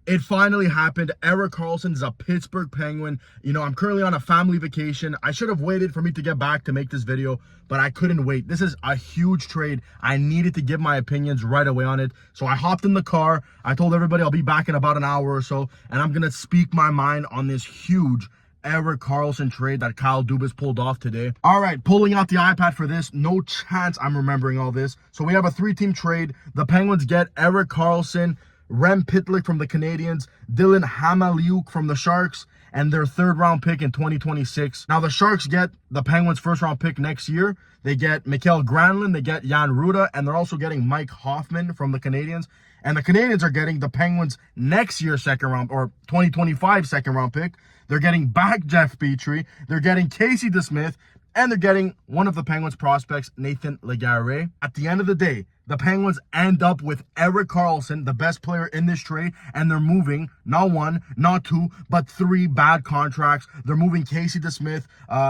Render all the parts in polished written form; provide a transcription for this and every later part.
It finally happened. Erik Karlsson is a Pittsburgh Penguin. You know, I'm currently on a family vacation. I should have waited for me to get back to make this video, but I couldn't wait. This is a huge trade. I needed to give my opinions right away on it. So I hopped in the car. I told everybody I'll be back in about an hour or so, and I'm going to speak my mind on this huge Erik Karlsson trade that Kyle Dubas pulled off today. All right, pulling out the iPad for this. No chance I'm remembering all this. So we have a 3-team trade. The Penguins get Erik Karlsson, Rem Pitlick from the Canadiens, Dylan Hamaliuk from the Sharks, and their 3rd-round pick in 2026. Now, the Sharks get the Penguins' 1st-round pick next year. They get Mikael Granlund, they get Jan Rutta, and they're also getting Mike Hoffman from the Canadiens. And the Canadiens are getting the Penguins' next year's 2nd-round, or 2025 2nd-round pick. They're getting back Jeff Petrie. They're getting Casey DeSmith, and they're getting one of the Penguins' prospects, Nathan Legare. At the end of the day, the Penguins end up with Erik Karlsson, the best player in this trade, and they're moving not 1, not 2, but 3 bad contracts. They're moving Casey DeSmith,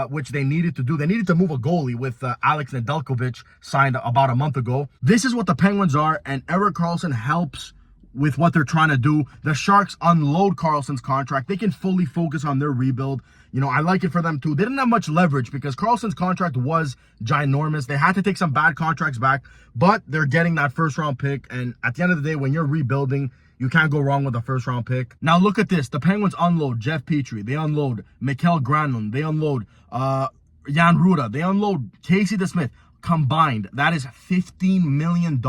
which they needed to do. They needed to move a goalie with Alex Nedeljkovic signed about a month ago. This is what the Penguins are, and Erik Karlsson helps with what they're trying to do. The Sharks unload Karlsson's contract. They can fully focus on their rebuild. You know, I like it for them too. They didn't have much leverage because Karlsson's contract was ginormous. They had to take some bad contracts back, but they're getting that 1st-round pick. And at the end of the day, when you're rebuilding, you can't go wrong with a 1st-round pick. Now look at this. The Penguins unload Jeff Petrie. They unload Mikael Granlund. They unload Jan Rutta. They unload Casey DeSmith. Combined, that is $15 million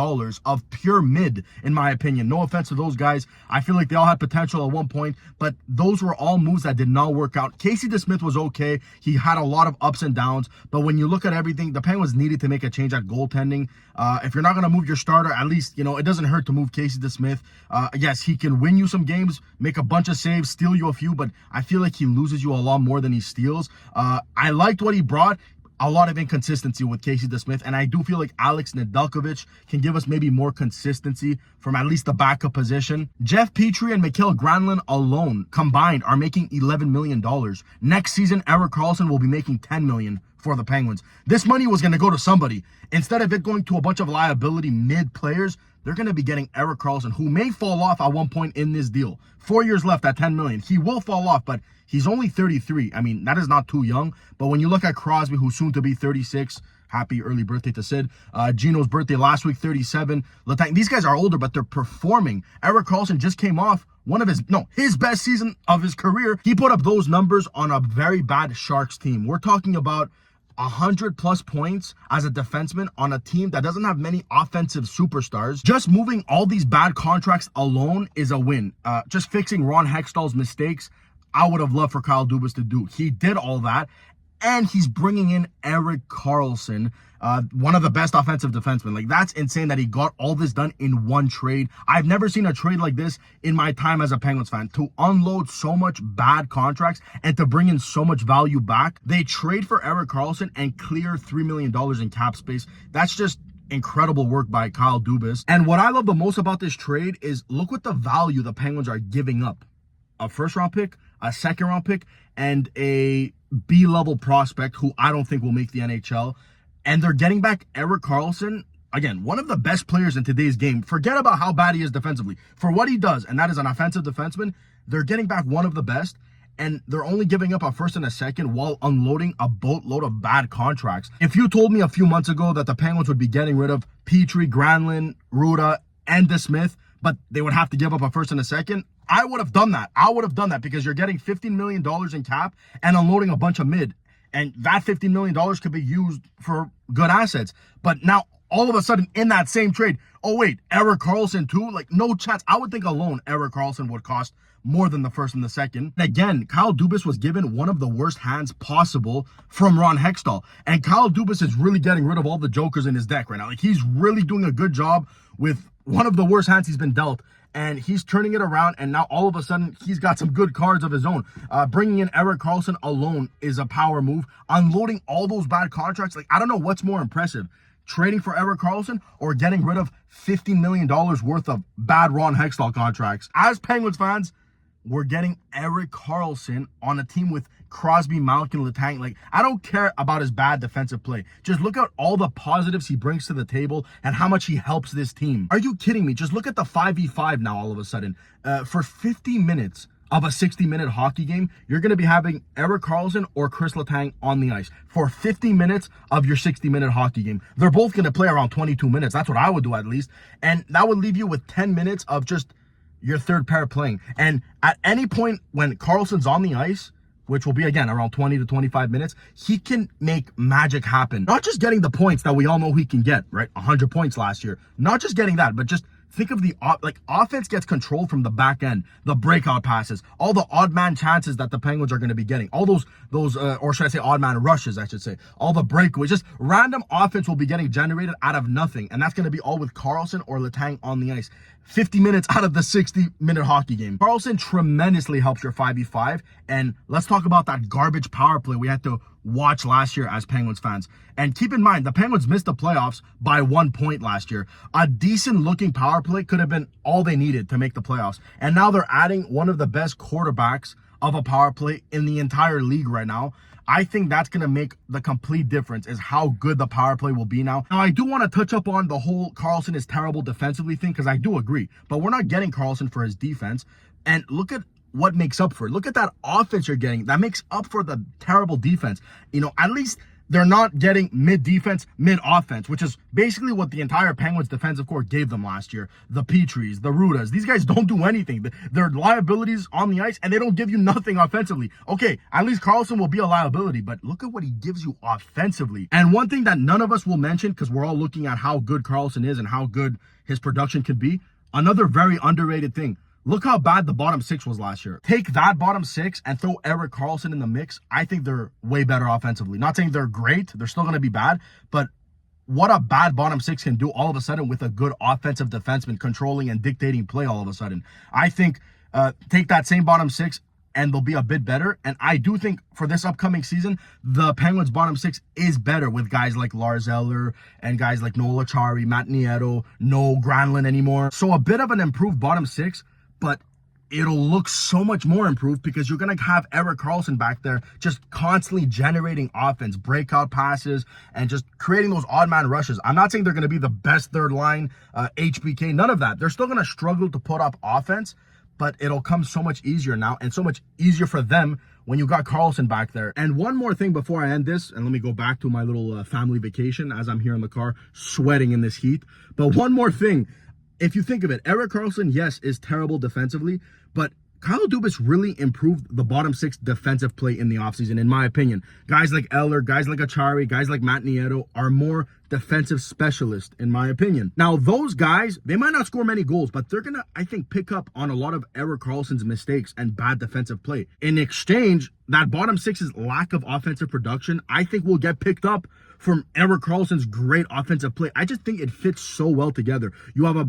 of pure mid, in my opinion. No offense to those guys. I feel like they all had potential at one point, but those were all moves that did not work out. Casey DeSmith was okay. He had a lot of ups and downs, but when you look at everything, the Penguins needed to make a change at goaltending. If you're not going to move your starter, at least, you know, it doesn't hurt to move Casey DeSmith. Yes, he can win you some games, make a bunch of saves, steal you a few, but I feel like he loses you a lot more than he steals. I liked what he brought. A lot of inconsistency with Casey DeSmith, and I do feel like Alex Nedeljkovic can give us maybe more consistency from at least the backup position. Jeff Petrie and Mikael Granlund alone combined are making $11 million. Next season, Erik Karlsson will be making $10 million for the Penguins. This money was going to go to somebody. Instead of it going to a bunch of liability mid players, they're going to be getting Erik Karlsson, who may fall off at one point in this deal. 4 years left at $10 million. He will fall off, but he's only 33. I mean, that is not too young. But when you look at Crosby, who's soon to be 36, happy early birthday to Sid. Gino's birthday last week, 37. Letang, these guys are older, but they're performing. Erik Karlsson just came off one of his best season of his career. He put up those numbers on a very bad Sharks team. We're talking about 100+ points as a defenseman on a team that doesn't have many offensive superstars. Just moving all these bad contracts alone is a win. Just fixing Ron Hextall's mistakes, I would have loved for Kyle Dubas to do. He did all that, and he's bringing in Erik Karlsson, one of the best offensive defensemen. Like, that's insane that he got all this done in one trade. I've never seen a trade like this in my time as a Penguins fan. To unload so much bad contracts and to bring in so much value back. They trade for Erik Karlsson and clear $3 million in cap space. That's just incredible work by Kyle Dubas. And what I love the most about this trade is look what the value the Penguins are giving up. A 1st-round pick, a 2nd-round pick, and a B-level prospect who I don't think will make the NHL. And they're getting back Erik Karlsson, again, one of the best players in today's game. Forget about how bad he is defensively. For what he does, and that is an offensive defenseman, they're getting back one of the best, and they're only giving up a 1st and a 2nd while unloading a boatload of bad contracts. If you told me a few months ago that the Penguins would be getting rid of Petrie, Granlund, Rutta, and DeSmith, but they would have to give up a 1st and a 2nd, I would have done that. I would have done that because you're getting $15 million in cap and unloading a bunch of mid. And that $15 million could be used for good assets. But now, all of a sudden, in that same trade, oh wait, Erik Karlsson too? Like, no chance. I would think alone Erik Karlsson would cost more than the 1st and the 2nd. Again, Kyle Dubas was given one of the worst hands possible from Ron Hextall. And Kyle Dubas is really getting rid of all the jokers in his deck right now. Like, he's really doing a good job with one of the worst hands he's been dealt. And he's turning it around, and now all of a sudden, he's got some good cards of his own. Bringing in Erik Karlsson alone is a power move. Unloading all those bad contracts, like, I don't know what's more impressive. Trading for Erik Karlsson or getting rid of $15 million worth of bad Ron Hextall contracts. As Penguins fans, we're getting Erik Karlsson on a team with Crosby, Malkin, Letang. Like, I don't care about his bad defensive play. Just look at all the positives he brings to the table and how much he helps this team. Are you kidding me? Just look at the 5v5 now all of a sudden. For 50 minutes of a 60-minute hockey game, you're going to be having Erik Karlsson or Chris Letang on the ice for 50 minutes of your 60-minute hockey game. They're both going to play around 22 minutes. That's what I would do at least. And that would leave you with 10 minutes of just your third pair playing. And at any point when Karlsson's on the ice, which will be, again, around 20 to 25 minutes, he can make magic happen. Not just getting the points that we all know he can get, right? 100 points last year. Not just getting that, but just think of the, offense gets controlled from the back end, the breakout passes, all the odd man chances that the Penguins are going to be getting, all those, or should I say odd man rushes, I should say, all the breakaways, just random offense will be getting generated out of nothing. And that's going to be all with Karlsson or Letang on the ice. 50 minutes out of the 60-minute hockey game. Karlsson tremendously helps your 5v5. And let's talk about that garbage power play we had to watch last year as Penguins fans. And keep in mind, the Penguins missed the playoffs by 1 point last year. A decent looking power play could have been all they needed to make the playoffs. And now they're adding one of the best quarterbacks of a power play in the entire league right now. I think that's going to make the complete difference, is how good the power play will be now. Now, I do want to touch up on the whole Karlsson is terrible defensively thing, because I do agree. But we're not getting Karlsson for his defense. And look at what makes up for it. Look at that offense you're getting. That makes up for the terrible defense. You know, at least they're not getting mid-defense, mid-offense, which is basically what the entire Penguins defensive corps gave them last year. The Petries, the Rudas, these guys don't do anything. They're liabilities on the ice, and they don't give you nothing offensively. Okay, at least Karlsson will be a liability, but look at what he gives you offensively. And one thing that none of us will mention, because we're all looking at how good Karlsson is and how good his production could be, another very underrated thing. Look how bad the bottom six was last year. Take that bottom six and throw Erik Karlsson in the mix. I think they're way better offensively. Not saying they're great. They're still going to be bad. But what a bad bottom six can do all of a sudden with a good offensive defenseman controlling and dictating play all of a sudden. I think take that same bottom six and they'll be a bit better. And I do think for this upcoming season, the Penguins' bottom six is better with guys like Lars Eller and guys like Noel Acciari, Matt Nieto, no Granlund anymore. So a bit of an improved bottom six, but it'll look so much more improved because you're going to have Erik Karlsson back there just constantly generating offense, breakout passes, and just creating those odd man rushes. I'm not saying they're going to be the best third line, HBK, none of that. They're still going to struggle to put up offense, but it'll come so much easier now and so much easier for them when you got Karlsson back there. And one more thing before I end this, and let me go back to my little family vacation as I'm here in the car sweating in this heat. But one more thing. If you think of it, Erik Karlsson, yes, is terrible defensively, but Kyle Dubas really improved the bottom six defensive play in the offseason, in my opinion. Guys like Eller, guys like Acciari, guys like Matt Nieto are more defensive specialists, in my opinion. Now, those guys, they might not score many goals, but they're going to, I think, pick up on a lot of Erik Karlsson's mistakes and bad defensive play. In exchange, that bottom six's lack of offensive production, I think will get picked up from Erik Karlsson's great offensive play. I just think it fits so well together. You have a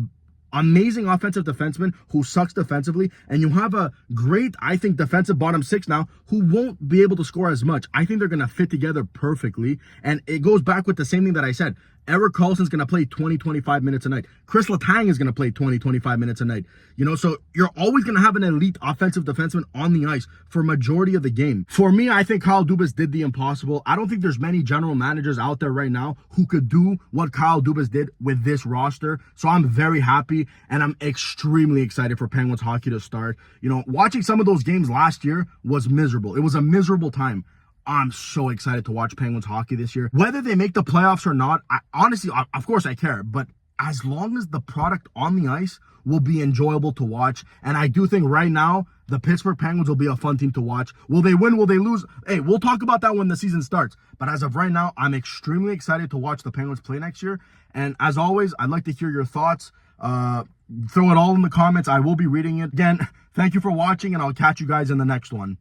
amazing offensive defenseman who sucks defensively, and you have a great, I think, defensive bottom six now who won't be able to score as much. I think they're going to fit together perfectly, and it goes back with the same thing that I said. Erik Karlsson's going to play 20, 25 minutes a night. Chris Letang is going to play 20, 25 minutes a night. You know, so you're always going to have an elite offensive defenseman on the ice for majority of the game. For me, I think Kyle Dubas did the impossible. I don't think there's many general managers out there right now who could do what Kyle Dubas did with this roster. So I'm very happy, and I'm extremely excited for Penguins hockey to start. You know, watching some of those games last year was miserable. It was a miserable time. I'm so excited to watch Penguins hockey this year. Whether they make the playoffs or not, honestly, of course I care. But as long as the product on the ice will be enjoyable to watch, and I do think right now, the Pittsburgh Penguins will be a fun team to watch. Will they win? Will they lose? Hey, we'll talk about that when the season starts. But as of right now, I'm extremely excited to watch the Penguins play next year. And as always, I'd like to hear your thoughts. Throw it all in the comments. I will be reading it. Again, thank you for watching, and I'll catch you guys in the next one.